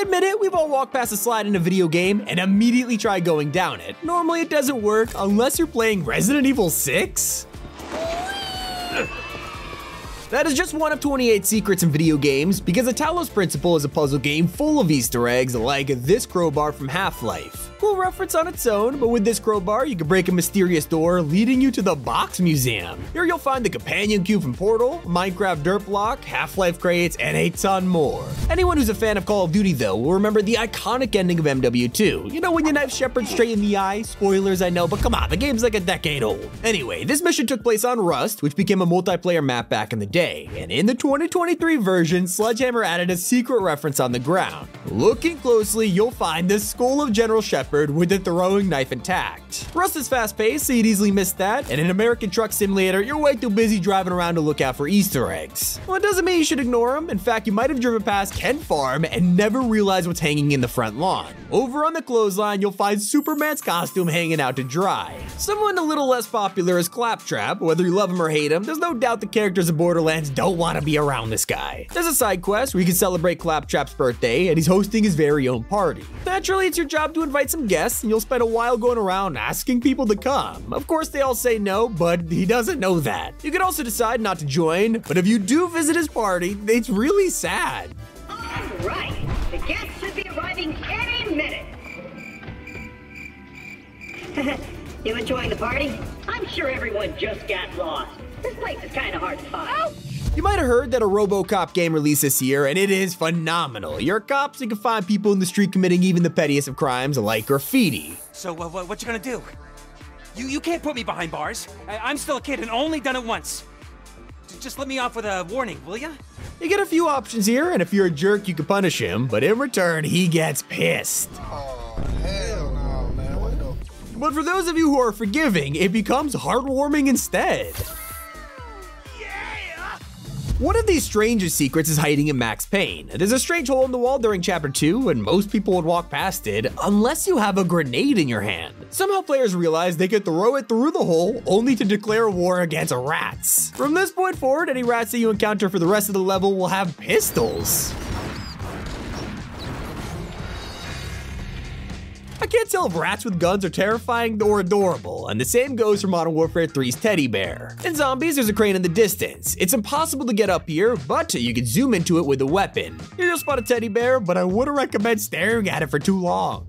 Admit it, we've all walked past a slide in a video game and immediately tried going down it. Normally it doesn't work unless you're playing Resident Evil 6. That is just one of 28 secrets in video games, because the Talos Principle is a puzzle game full of Easter eggs like this crowbar from Half-Life. Cool reference on its own, but with this crowbar you can break a mysterious door leading you to the Box Museum. Here you'll find the companion cube from Portal, Minecraft Dirt Block, Half-Life crates, and a ton more. Anyone who's a fan of Call of Duty though will remember the iconic ending of MW2. You know when you knife Shepard straight in the eye? Spoilers I know, but come on, the game's like a decade old. Anyway, this mission took place on Rust, which became a multiplayer map back in the day, and in the 2023 version, Sledgehammer added a secret reference on the ground. Looking closely, you'll find the skull of General Shepard with the throwing knife intact. Rust is fast-paced, so you'd easily miss that, and in American Truck Simulator, you're way too busy driving around to look out for Easter eggs. Well, it doesn't mean you should ignore them. In fact, you might have driven past Kent Farm and never realized what's hanging in the front lawn. Over on the clothesline, you'll find Superman's costume hanging out to dry. Someone a little less popular is Claptrap. Whether you love him or hate him, there's no doubt the characters of Borderlands don't want to be around this guy. There's a side quest where you can celebrate Claptrap's birthday, and he's hosting his very own party. Naturally, it's your job to invite some guests, and you'll spend a while going around asking people to come. Of course, they all say no, but he doesn't know that. You can also decide not to join, but if you do visit his party, it's really sad. All right, the guests should be arriving any minute. You enjoying the party? I'm sure everyone just got lost. This place is kind of hard to find. Oh. You might have heard that a RoboCop game released this year, and it is phenomenal. You're a cop, so you can find people in the street committing even the pettiest of crimes, like graffiti. So, what you gonna do? You can't put me behind bars. I'm still a kid and only done it once. Just let me off with a warning, will ya? You get a few options here, and if you're a jerk, you can punish him, but in return, he gets pissed. Oh, hell no, man. What the? But for those of you who are forgiving, it becomes heartwarming instead. One of these strangest secrets is hiding in Max Payne. There's a strange hole in the wall during Chapter 2, and most people would walk past it unless you have a grenade in your hand. Somehow players realize they could throw it through the hole only to declare war against rats. From this point forward, any rats that you encounter for the rest of the level will have pistols. I can't tell if rats with guns are terrifying or adorable, and the same goes for Modern Warfare 3's teddy bear. In Zombies, there's a crane in the distance. It's impossible to get up here, but you can zoom into it with a weapon. Here you'll spot a teddy bear, but I wouldn't recommend staring at it for too long.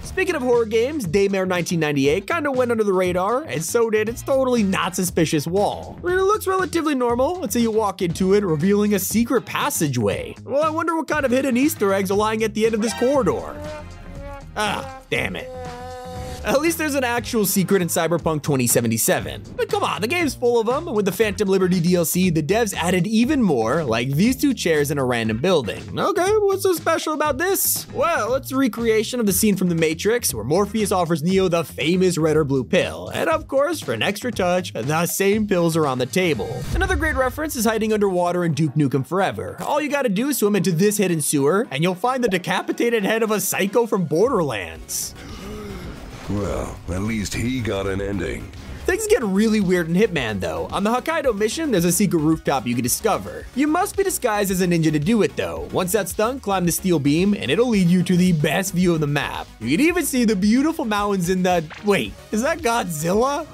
Speaking of horror games, Daymare 1998 kinda went under the radar, and so did its totally not suspicious wall. It looks relatively normal until you walk into it, revealing a secret passageway. Well, I wonder what kind of hidden Easter eggs are lying at the end of this corridor. Ah, damn it. At least there's an actual secret in Cyberpunk 2077. But come on, the game's full of them, and with the Phantom Liberty DLC, the devs added even more, like these two chairs in a random building. Okay, what's so special about this? Well, it's a recreation of the scene from The Matrix, where Morpheus offers Neo the famous red or blue pill. And of course, for an extra touch, the same pills are on the table. Another great reference is hiding underwater in Duke Nukem Forever. All you gotta do is swim into this hidden sewer, and you'll find the decapitated head of a psycho from Borderlands. Well, at least he got an ending. Things get really weird in Hitman though. On the Hokkaido mission, there's a secret rooftop you can discover. You must be disguised as a ninja to do it though. Once that's done, climb the steel beam and it'll lead you to the best view of the map. You can even see the beautiful mountains in the... Wait, is that Godzilla?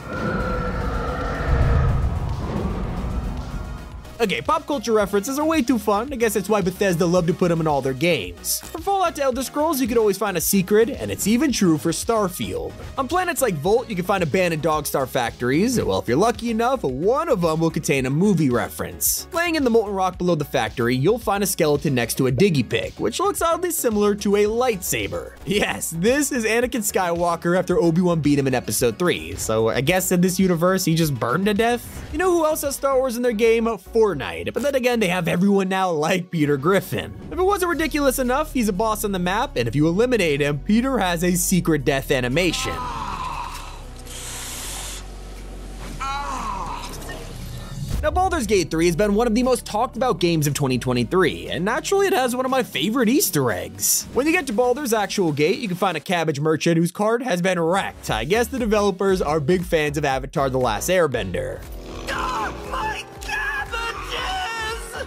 Okay, pop culture references are way too fun. I guess that's why Bethesda love to put them in all their games. From Fallout to Elder Scrolls, you can always find a secret, and it's even true for Starfield. On planets like Volt, you can find abandoned Dogstar factories. Well, if you're lucky enough, one of them will contain a movie reference. Laying in the molten rock below the factory, you'll find a skeleton next to a Digipick, which looks oddly similar to a lightsaber. Yes, this is Anakin Skywalker after Obi-Wan beat him in Episode 3, so I guess in this universe, he just burned to death? You know who else has Star Wars in their game? Fortnite, but then again, they have everyone now like Peter Griffin. If it wasn't ridiculous enough, he's a boss on the map, and if you eliminate him, Peter has a secret death animation. Now, Baldur's Gate 3 has been one of the most talked about games of 2023, and naturally it has one of my favorite Easter eggs. When you get to Baldur's actual gate, you can find a cabbage merchant whose cart has been wrecked. I guess the developers are big fans of Avatar: The Last Airbender. Oh, my cabbages!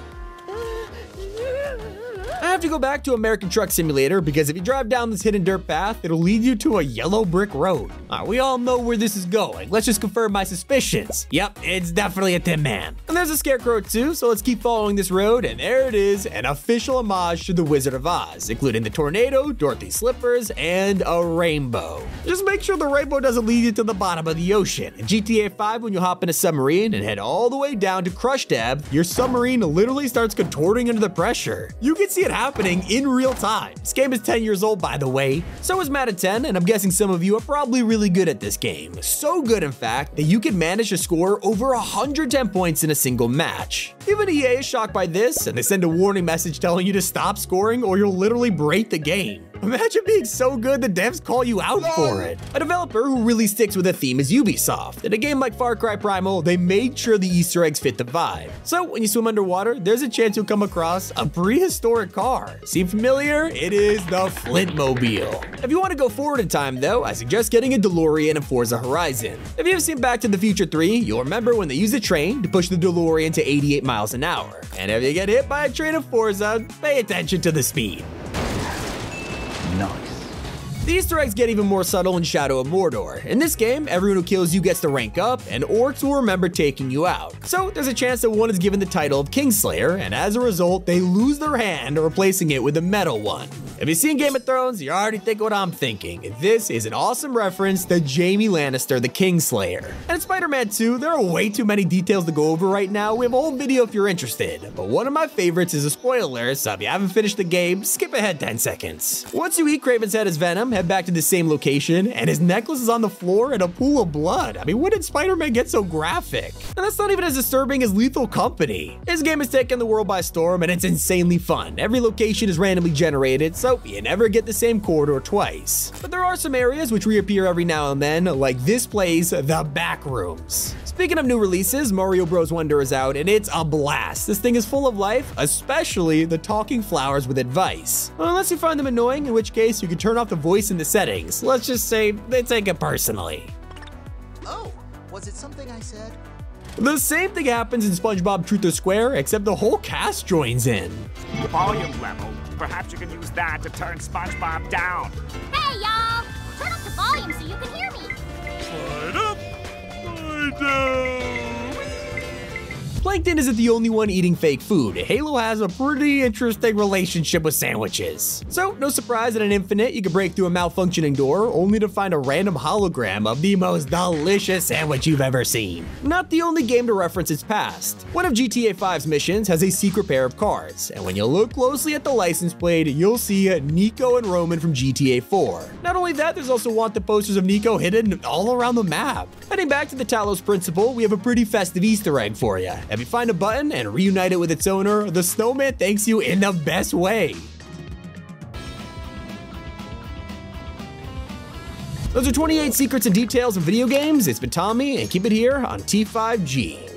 have to go back to American Truck Simulator because if you drive down this hidden dirt path, it'll lead you to a yellow brick road. We all know where this is going. Let's just confirm my suspicions. Yep, it's definitely a Tin Man. And there's a Scarecrow too, so let's keep following this road, and there it is, an official homage to the Wizard of Oz, including the tornado, Dorothy's slippers, and a rainbow. Just make sure the rainbow doesn't lead you to the bottom of the ocean. In GTA 5, when you hop in a submarine and head all the way down to crush depth, your submarine literally starts contorting under the pressure. You can see it happening in real time. This game is 10 years old, by the way. So is Madden 10, and I'm guessing some of you are probably really good at this game. So good, in fact, that you can manage to score over 110 points in a single match. Even EA is shocked by this, and they send a warning message telling you to stop scoring or you'll literally break the game. Imagine being so good the devs call you out for it. A developer who really sticks with a theme is Ubisoft. In a game like Far Cry Primal, they made sure the Easter eggs fit the vibe. So when you swim underwater, there's a chance you'll come across a prehistoric car. Seem familiar? It is the Flintmobile. If you want to go forward in time though, I suggest getting a DeLorean in Forza Horizon. If you've seen Back to the Future 3, you'll remember when they used a train to push the DeLorean to 88 miles an hour. And if you get hit by a train in Forza, pay attention to the speed. Nice. The Easter eggs get even more subtle in Shadow of Mordor. In this game, everyone who kills you gets to rank up, and orcs will remember taking you out. So there's a chance that one is given the title of Kingslayer, and as a result, they lose their hand, replacing it with a metal one. If you've seen Game of Thrones, you already think what I'm thinking. This is an awesome reference to Jaime Lannister, the Kingslayer. And in Spider-Man 2, there are way too many details to go over right now. We have a whole video if you're interested. But one of my favorites is a spoiler, so if you haven't finished the game, skip ahead 10 seconds. Once you eat Kraven's head as Venom, head back to the same location, and his necklace is on the floor in a pool of blood. I mean, when did Spider-Man get so graphic? And that's not even as disturbing as Lethal Company. This game has taken the world by storm, and it's insanely fun. Every location is randomly generated, so you never get the same corridor twice. But there are some areas which reappear every now and then, like this place, the back rooms. Speaking of new releases, Mario Bros. Wonder is out, and it's a blast. This thing is full of life, especially the talking flowers with advice. Unless you find them annoying, in which case you can turn off the voice in the settings. Let's just say they take it personally. Oh, was it something I said? The same thing happens in SpongeBob Truth or Square, except the whole cast joins in. Volume level. Perhaps you can use that to turn SpongeBob down. Hey, y'all! Turn up the volume so you can hear me. Shut up! I do. Plankton isn't the only one eating fake food. Halo has a pretty interesting relationship with sandwiches. So, no surprise that in Infinite, you can break through a malfunctioning door only to find a random hologram of the most delicious sandwich you've ever seen. Not the only game to reference its past. One of GTA 5's missions has a secret pair of cards, and when you look closely at the license plate, you'll see Nico and Roman from GTA 4. Not only that, there's also wanted posters of Nico hidden all around the map. Heading back to the Talos Principle, we have a pretty festive Easter egg for you. If you find a button and reunite it with its owner, the snowman thanks you in the best way. Those are 28 secrets and details of video games. It's been Tommy, and keep it here on T5G.